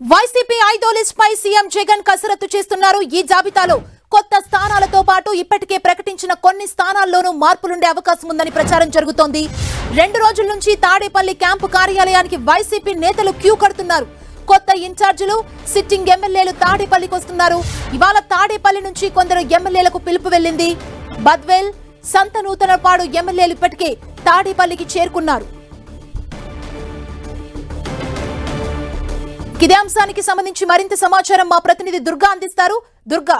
YCP ఐదో list పై CM Jagan కసరత్తు చేస్తున్నారు. ఈ జాబితాలో కొత్త స్థానాలతో పాటు ఇప్పటికే ప్రకటించిన కొన్ని స్థానాల్లోనూ మార్పులుండే అవకాశం ఉందని ప్రచారం జరుగుతోంది. 2 రోజుల నుంచి తాడేపల్లి క్యాంపు కార్యాలయానికి వైసీపీ నేతలు క్యూ కడుతున్నారు. కొత్త ఇన్ఛార్జీలు, సిట్టింగ్ ఎమ్మెల్యేలు తాడేపల్లికి వస్తున్నారు. ఇవాళ తాడేపల్లి నుంచి కొందరు ఎమ్మెల్యేలకు పిలుపు వెళ్లింది. బద్వేల్, సంతనూతనపాడు ఎమ్మెల్యేలు ఇప్పటికే తాడేపల్లికి చేరుకున్నారు. ఇదే అంశానికి సంబంధించి మరింత సమాచారం మా ప్రతినిధి దుర్గా అందిస్తారు. దుర్గా,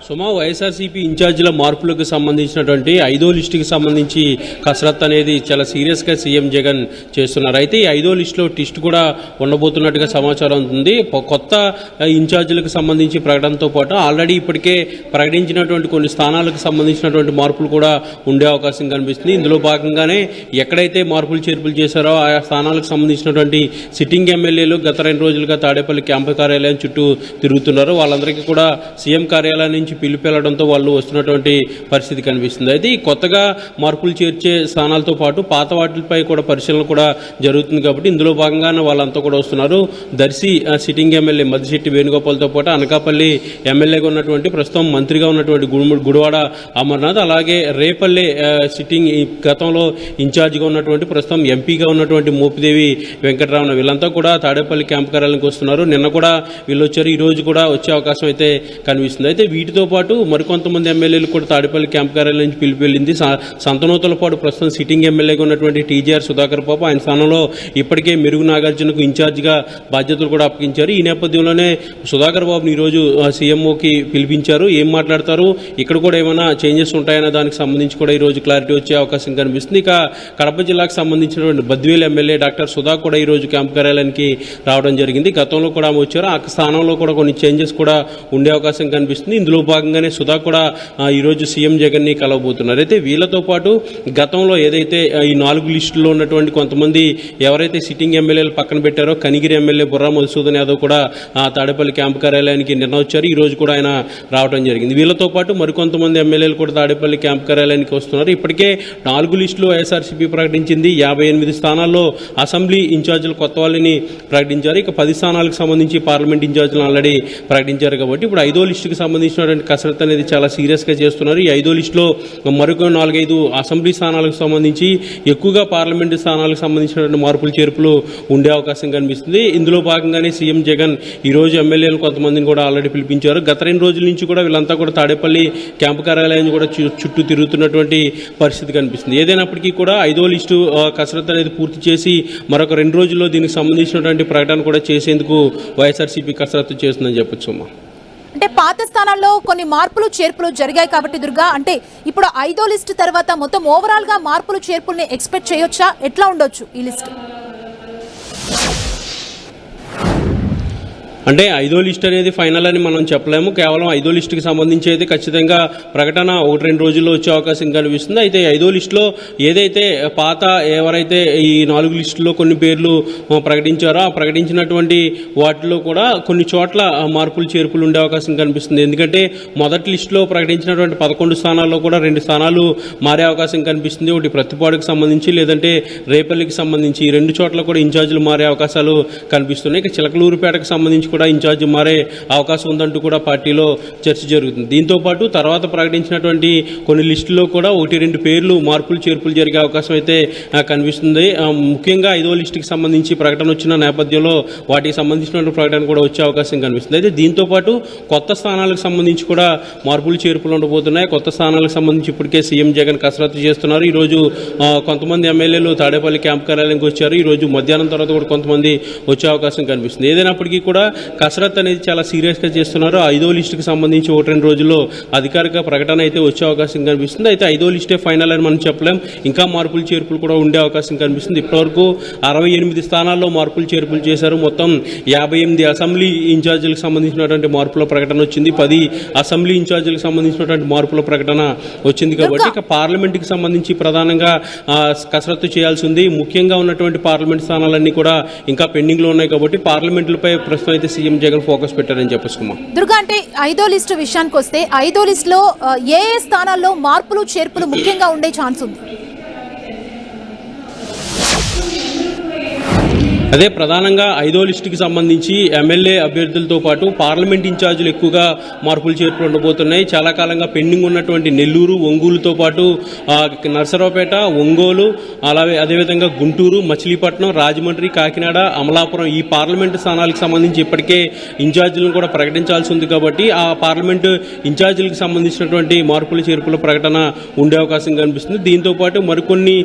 సుమా, వైఎస్ఆర్సీపీ ఇన్ఛార్జీల మార్పులకు సంబంధించినటువంటి 5వ లిస్టుకి సంబంధించి కసరత్తు అనేది చాలా సీరియస్గా సీఎం జగన్ చేస్తున్నారు. అయితే ఈ 5వ లిస్టులో టిస్ట్ కూడా ఉండబోతున్నట్టుగా సమాచారం ఉంది. కొత్త ఇన్ఛార్జీలకు సంబంధించి ప్రకటనతో పాటు ఆల్రెడీ ఇప్పటికే ప్రకటించినటువంటి కొన్ని స్థానాలకు సంబంధించినటువంటి మార్పులు కూడా ఉండే అవకాశం కనిపిస్తుంది. ఇందులో భాగంగానే ఎక్కడైతే మార్పులు చేర్పులు చేశారో ఆయా స్థానాలకు సంబంధించినటువంటి సిట్టింగ్ ఎమ్మెల్యేలు గత 2 రోజులుగా తాడేపల్లి క్యాంపు కార్యాలయం చుట్టూ తిరుగుతున్నారు. వాళ్ళందరికీ కూడా సీఎం కార్యాలయం నుంచి పిలుపెళ్లడంతో వాళ్ళు వస్తున్నటువంటి పరిస్థితి కనిపిస్తుంది. అయితే ఈ కొత్తగా మార్పులు చేర్చే స్థానాలతో పాటు పాత వాటిపై కూడా పరిశీలన కూడా జరుగుతుంది. కాబట్టి ఇందులో భాగంగానే వాళ్ళంతా కూడా వస్తున్నారు. దర్శి సిట్టింగ్ ఎమ్మెల్యే మద్దిశెట్టి వేణుగోపాల్తో పాటు అనకాపల్లి ఎమ్మెల్యేగా ఉన్నటువంటి ప్రస్తుతం మంత్రిగా ఉన్నటువంటి గుడివాడ అమర్నాథ్, అలాగే రేపల్లె సిట్టింగ్ గతంలో ఇన్ఛార్జిగా ఉన్నటువంటి ప్రస్తుతం ఎంపీగా ఉన్నటువంటి మోపిదేవి వెంకటరామన్, వీళ్ళంతా కూడా తాడేపల్లి క్యాంపు కార్యాలయానికి వస్తున్నారు. నిన్న కూడా వీళ్ళు వచ్చారు. ఈ రోజు కూడా వచ్చే అవకాశం అయితే కనిపిస్తుంది. అయితే వీటితో పాటు మరికొంతమంది ఎమ్మెల్యేలు కూడా తాడేపల్లి క్యాంపు కార్యాలయం నుంచి పిలుపు వెళ్ళింది. సంతనూతలపాటు ప్రస్తుతం సిట్టింగ్ ఎమ్మెల్యేగా ఉన్నటువంటి టీజీఆర్ సుధాకర్ బాబు, ఆయన స్థానంలో ఇప్పటికే మెరుగు నాగార్జునకు ఇన్ఛార్జిగా బాధ్యతలు కూడా అప్పగించారు. ఈ నేపథ్యంలోనే సుధాకర్ బాబుని ఈరోజు సీఎంఓకి పిలిపించారు. ఏం మాట్లాడతారు, ఇక్కడ కూడా ఏమైనా చేంజెస్ ఉంటాయన్న దానికి సంబంధించి కూడా ఈరోజు క్లారిటీ వచ్చే అవకాశం కనిపిస్తుంది. ఇక కడప జిల్లాకు సంబంధించినటువంటి బద్వేల్ ఎమ్మెల్యే డాక్టర్ సుధా కూడా ఈరోజు క్యాంపు కార్యాలయానికి రావడం జరిగింది. గతంలో కూడా ఆమె వచ్చారు. ఆ స్థానంలో కూడా కొన్ని చేంజెస్ కూడా ఉండే అవకాశం కనిపిస్తుంది. ఇందులో భాగంగానే సుధా కూడా ఈరోజు సీఎం జగన్ ని కలవబోతున్నారు. అయితే వీళ్ళతో పాటు గతంలో ఏదైతే ఈ 4 లిస్టుల్లో ఉన్నటువంటి కొంతమంది ఎవరైతే సిట్టింగ్ ఎమ్మెల్యేలు పక్కన పెట్టారో కనిగిరి ఎమ్మెల్యే బుర్రా మధుసూదన్ యాదవ్ కూడా తాడేపల్లి క్యాంపు కార్యాలయానికి నిన్న వచ్చారు. ఈ రోజు కూడా ఆయన రావడం జరిగింది. వీళ్ళతో పాటు మరికొంతమంది ఎమ్మెల్యేలు కూడా తాడేపల్లి క్యాంపు కార్యాలయానికి వస్తున్నారు. ఇప్పటికే 4 లిస్టులు వైఎస్ఆర్సీపీ ప్రకటించింది. 58 స్థానాల్లో అసెంబ్లీ ఇన్ఛార్జీలు కొత్త వాళ్ళని ప్రకటించారు. ఇక 10 స్థానాలకు సంబంధించి పార్లమెంట్ ఇన్ఛార్జీలు ఆల్రెడీ ప్రకటించారు. కాబట్టి ఇప్పుడు 5వ లిస్టుకి సంబంధించినటువంటి కసరత్తు అనేది చాలా సీరియస్గా చేస్తున్నారు. ఈ 5వ లిస్టులో మరొక 4-5 అసెంబ్లీ స్థానాలకు సంబంధించి ఎక్కువగా పార్లమెంటు స్థానాలకు సంబంధించినటువంటి మార్పులు చేర్పులు ఉండే అవకాశం కనిపిస్తుంది. ఇందులో భాగంగానే సీఎం జగన్ ఈ రోజు ఎమ్మెల్యేలు కొంతమందిని కూడా ఆల్రెడీ పిలిపించారు. గత 2 రోజుల నుంచి కూడా వీళ్ళంతా కూడా తాడేపల్లి క్యాంపు కార్యాలయాన్ని కూడా చుట్టూ తిరుగుతున్నటువంటి పరిస్థితి కనిపిస్తుంది. ఏదైనప్పటికీ కూడా 5వ లిస్టు కసరత్తు అనేది పూర్తి చేసి మరొక 2 రోజుల్లో దీనికి సంబంధించినటువంటి ప్రకటన కూడా చేసేందుకు వైఎస్ఆర్సీపీ కసరత్తు చేస్తుందని చెప్పొచ్చు. అంటే పాత స్థానాల్లో కొన్ని మార్పులు చేర్పులు జరిగాయి కాబట్టి దుర్గా, అంటే ఇప్పుడు 5వ లిస్టు తర్వాత మొత్తం ఓవరాల్ గా మార్పులు చేర్పుల్ని ఎక్స్పెక్ట్ చేయొచ్చా? ఎట్లా ఉండొచ్చు ఈ లిస్టు? అంటే 5వ లిస్ట్ అనేది ఫైనల్ అని మనం చెప్పలేము. కేవలం 5వ లిస్టుకి సంబంధించి అయితే ఖచ్చితంగా ప్రకటన 1-2 రోజుల్లో వచ్చే అవకాశం కనిపిస్తుంది. అయితే 5వ లిస్టులో ఏదైతే పాత ఎవరైతే ఈ 4 లిస్టుల్లో కొన్ని పేర్లు ప్రకటించారో ఆ ప్రకటించినటువంటి వాటిలో కూడా కొన్ని చోట్ల మార్పులు చేర్పులు ఉండే అవకాశం కనిపిస్తుంది. ఎందుకంటే మొదటి లిస్టులో ప్రకటించినటువంటి 11 స్థానాల్లో కూడా 2 స్థానాలు మారే అవకాశం కనిపిస్తుంది. ఒకటి ప్రతిపాడుకు సంబంధించి, లేదంటే రేపల్లికి సంబంధించి, ఈ 2 చోట్ల కూడా ఇన్ఛార్జీలు మారే అవకాశాలు కనిపిస్తున్నాయి. ఇక చిలకలూరుపేటకు సంబంధించి కూడా ఇన్ఛార్జ్ మారే అవకాశం ఉందంటూ కూడా పార్టీలో చర్చ జరుగుతుంది. దీంతో పాటు తర్వాత ప్రకటించినటువంటి కొన్ని లిస్టుల్లో కూడా 1-2 పేర్లు మార్పులు చేర్పులు జరిగే అవకాశం అయితే కనిపిస్తుంది. ముఖ్యంగా 5వ లిస్టుకి సంబంధించి ప్రకటన వచ్చిన నేపథ్యంలో వాటికి సంబంధించిన ప్రకటన కూడా వచ్చే అవకాశం కనిపిస్తుంది. అయితే దీంతో పాటు కొత్త స్థానాలకు సంబంధించి కూడా మార్పులు చేర్పులు ఉండబోతున్నాయి. కొత్త స్థానాలకు సంబంధించి ఇప్పటికే సీఎం జగన్ కసరత్తు చేస్తున్నారు. ఈరోజు కొంతమంది ఎమ్మెల్యేలు తాడేపల్లి క్యాంపు కార్యాలయానికి వచ్చారు. ఈరోజు మధ్యాహ్నం తర్వాత కూడా కొంతమంది వచ్చే అవకాశం కనిపిస్తుంది. ఏదైనప్పటికీ కూడా కసరత్తు అనేది చాలా సీరియస్గా చేస్తున్నారు. 5వ లిస్టుకి సంబంధించి 1-2 రోజుల్లో అధికారిక ప్రకటన అయితే వచ్చే అవకాశం కనిపిస్తుంది. అయితే 5వ లిస్టే ఫైనల్ అని మనం చెప్పలేం. ఇంకా మార్పులు చేర్పులు కూడా ఉండే అవకాశం కనిపిస్తుంది. ఇప్పటివరకు 68 స్థానాల్లో మార్పులు చేర్పులు చేశారు. మొత్తం 58 అసెంబ్లీ ఇన్ఛార్జీలకు సంబంధించినటువంటి మార్పుల ప్రకటన వచ్చింది. 10 అసెంబ్లీ ఇన్ఛార్జీలకు సంబంధించినటువంటి మార్పుల ప్రకటన వచ్చింది. కాబట్టి ఇక పార్లమెంట్కి సంబంధించి ప్రధానంగా కసరత్తు చేయాల్సి ఉంది. ముఖ్యంగా ఉన్నటువంటి పార్లమెంట్ స్థానాలన్నీ కూడా ఇంకా పెండింగ్లో ఉన్నాయి. కాబట్టి పార్లమెంట్లపై ప్రస్తుతం అయితే సీఎం జగన్ ఫోకస్ పెట్టారని చెప్పేసుకున్నాం. దుర్గా, అంటే 5వ లిస్టు విషయానికి వస్తే 5వ లిస్టులో ఏ స్థానాల్లో మార్పులు చేర్పులు ముఖ్యంగా ఉండే ఛాన్స్ ఉంది? అదే ప్రధానంగా 5వ లిస్టుకి సంబంధించి ఎమ్మెల్యే అభ్యర్థులతో పాటు పార్లమెంట్ ఇన్ఛార్జీలు ఎక్కువగా మార్పులు చేర్పులు ఉండబోతున్నాయి. చాలా కాలంగా పెండింగ్ ఉన్నటువంటి నెల్లూరు, ఒంగోలుతో పాటు నర్సరావుపేట, ఒంగోలు, అలాగే అదేవిధంగా గుంటూరు, మచిలీపట్నం, రాజమండ్రి, కాకినాడ, అమలాపురం ఈ పార్లమెంటు స్థానాలకు సంబంధించి ఇప్పటికే ఇన్ఛార్జీలను కూడా ప్రకటించాల్సి ఉంది. కాబట్టి ఆ పార్లమెంటు ఇన్ఛార్జీలకు సంబంధించినటువంటి మార్పులు చేర్పుల ప్రకటన ఉండే అవకాశం కనిపిస్తుంది. దీంతో పాటు మరికొన్ని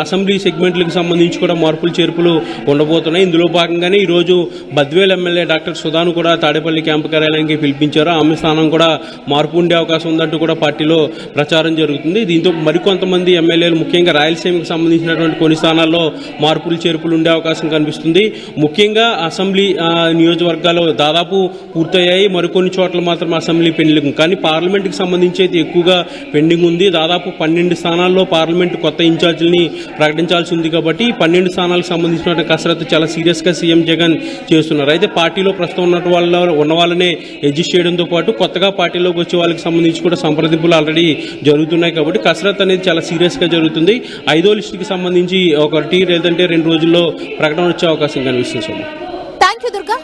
అసెంబ్లీ సెగ్మెంట్లకు సంబంధించి కూడా మార్పులు చేర్పులు ఉండబోతున్నాయి. ఇందులో భాగంగానే ఈరోజు బద్వేల్ ఎమ్మెల్యే డాక్టర్ సుధాను కూడా తాడేపల్లి క్యాంపు కార్యాలయానికి పిలిపించారు. ఆమె స్థానం కూడా మార్పు ఉండే అవకాశం ఉందంటూ కూడా పార్టీలో ప్రచారం జరుగుతుంది. దీంతో మరికొంతమంది ఎమ్మెల్యేలు ముఖ్యంగా రాయలసీమకు సంబంధించినటువంటి కొన్ని స్థానాల్లో మార్పులు చేర్పులు ఉండే అవకాశం కనిపిస్తుంది. ముఖ్యంగా అసెంబ్లీ నియోజకవర్గాలు దాదాపు పూర్తయ్యాయి. మరికొన్ని చోట్ల మాత్రం అసెంబ్లీ పెండింగ్, కానీ పార్లమెంట్కి సంబంధించి అయితే ఎక్కువగా పెండింగ్ ఉంది. దాదాపు 12 స్థానాల్లో పార్లమెంటు కొత్త ఇన్ఛార్జీలని ప్రకటించాల్సి ఉంది. కాబట్టి 12 స్థానాలకు సంబంధించిన కసరత్తు చాలా సీరియస్గా సీఎం జగన్ చేస్తున్నారు. అయితే పార్టీలో ప్రస్తుతం ఉన్న వాళ్ళనే అడ్జస్ట్ చేయడంతో పాటు కొత్తగా పార్టీలోకి వచ్చే వాళ్ళకి సంబంధించి కూడా సంప్రదింపులు ఆల్రెడీ జరుగుతున్నాయి. కాబట్టి కసరత్తు అనేది చాలా సీరియస్గా జరుగుతుంది. 5వ లిస్టుకి సంబంధించి 1 లేదంటే 2 రోజుల్లో ప్రకటన వచ్చే అవకాశం కనిపిస్తుంది. Thank you Durga.